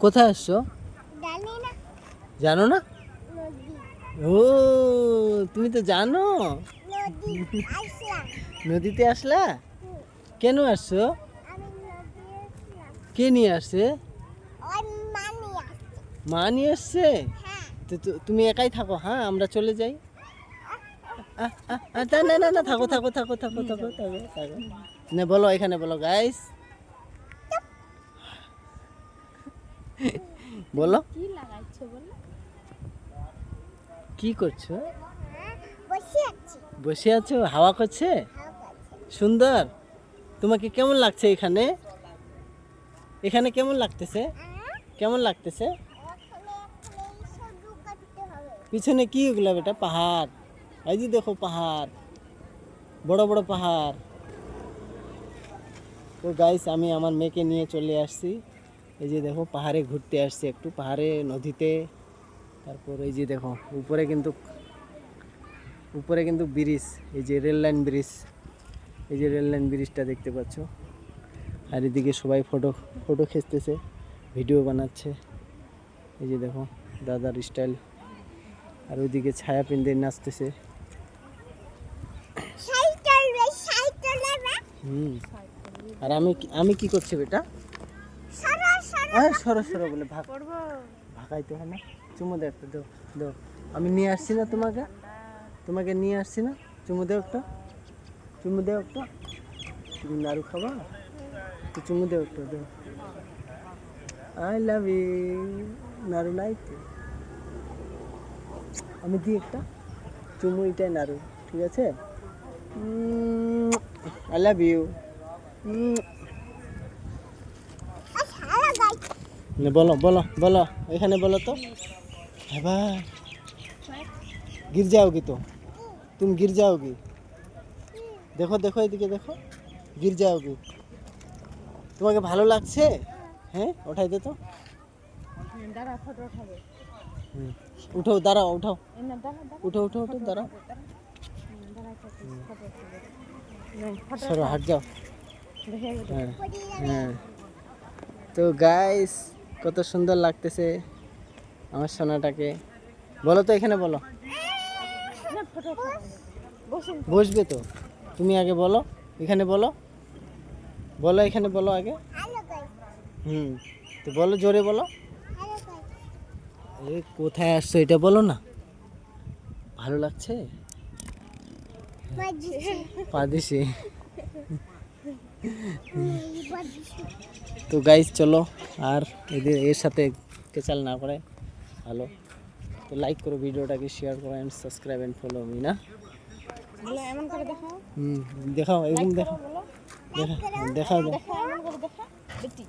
কোথায় আসছো? জানি না। জানো না? নদী। ও তুমি তো জানো। নদী আসলাম। নদীতে আসলা? হুম, কেন আসছো? আমি নদী আসলাম। কে নিয়ে আসছে? ওই মানি আসছে। মা নিয়ে আসছে? হ্যাঁ। তুমি একাই থাকো, হ্যাঁ আমরা চলে যাই। না না না, থাকো থাকো থাকো থাকো থাকো থাকো থাকো। না বলো, এখানে বলো গাইস, বলো কি লাগাইছো বলো? কি করছো? হ্যাঁ, বসে আছি। বসে আছো, হাওয়া করছে? হাওয়া খাচ্ছে। সুন্দর। তোমাকে কেমন লাগছে এখানে? এখানে কেমন লাগতেছে? কেমন লাগতেছে? এখানে এইসব ঢুকাতে হবে। পিছনে কি ওগুলা বেটা? পাহাড়। এই যে দেখো পাহাড়, বড় বড় পাহাড়। তো গাইস আমি আমার মেয়েকে নিয়ে চলে আসছি। এই যে দেখো পাহাড়ে ঘুরতে আসছি, একটু পাহাড়ে নদীতে। তারপর এই যে দেখো উপরে কিন্তু ব্রিজ, এই যে রেল লাইন ব্রিজ, এই যে রেল লাইন ব্রিজটা দেখতে পাচ্ছ। আর এদিকে সবাই ফটো ফটো খেঁচতেছে, ভিডিও বানাচ্ছে। এই যে দেখো দাদার স্টাইল। আর ওইদিকে ছায়া পিন্দে নাচতেছে। সাইকেল রে, সাইকেল রে। হুম। আর আমি কি করছি বেটা? সরো সরো। সরো সরো বলে ভাগাইতে হয় না। চুমু দে একটা, দাও দাও। আমি নিয়ে আসছি না তোমাকে, তোমাকে নিয়ে আসছি না। চুমু দেও একটা, চুমু দেও একটা। তুমি নাড়ু খাবা তো চুমু দেও একটা, দাও। I love you. নাড়ু নাই তো, আমি দিই একটা চুমু, এটাই নাড়ু, ঠিক আছে? I love you. সারা গাই। বলো বলো বলো, এখানে বলো তো। হ্যাঁ ভাই, गिर जाओगी तो, तुम गिर जाओगी। দেখো দেখো এদিকে দেখো, गिर जाओगी। তোমাকে ভালো লাগছে? হ্যাঁ ওঠাই দে তো। দাঁড়া, ফটো উঠাবে। হুম, উঠো, দাঁড়াও, উঠাও, এনে দাঁড়া দাঁড়া। উঠো উঠো উঠো, দাঁড়াও। দাঁড়া, ফটো উঠাবে। সরো, হাট যাও। দেখে হ্যাঁ হ্যাঁ। তো গাইস কত সুন্দর লাগতেছে আমার সোনাটাকে। বলো তো, এখানে বলো। না, ফটো বসুন। বসবে তো, তুমি আগে বলো, এখানে বলো, বলো এখানে বলো আগে। Hello guys. হুম, তো বলো, জোরে বলো। Hello guys. এ কোথায় আসছো এটা বলো না। ভালো লাগছে? বাজিছে। পাদিসি। বাজিছে। তো গাইস চলো, আর এর সাথে কেচাল না করে ভালো। তো লাইক করো ভিডিওটাকে, শেয়ার করো and subscribe and follow me না। বলো এমন করে দেখাও। দেখাও, এরকম দেখাও, বলো দেখাও দেখা এমন করে দেখা বেটি।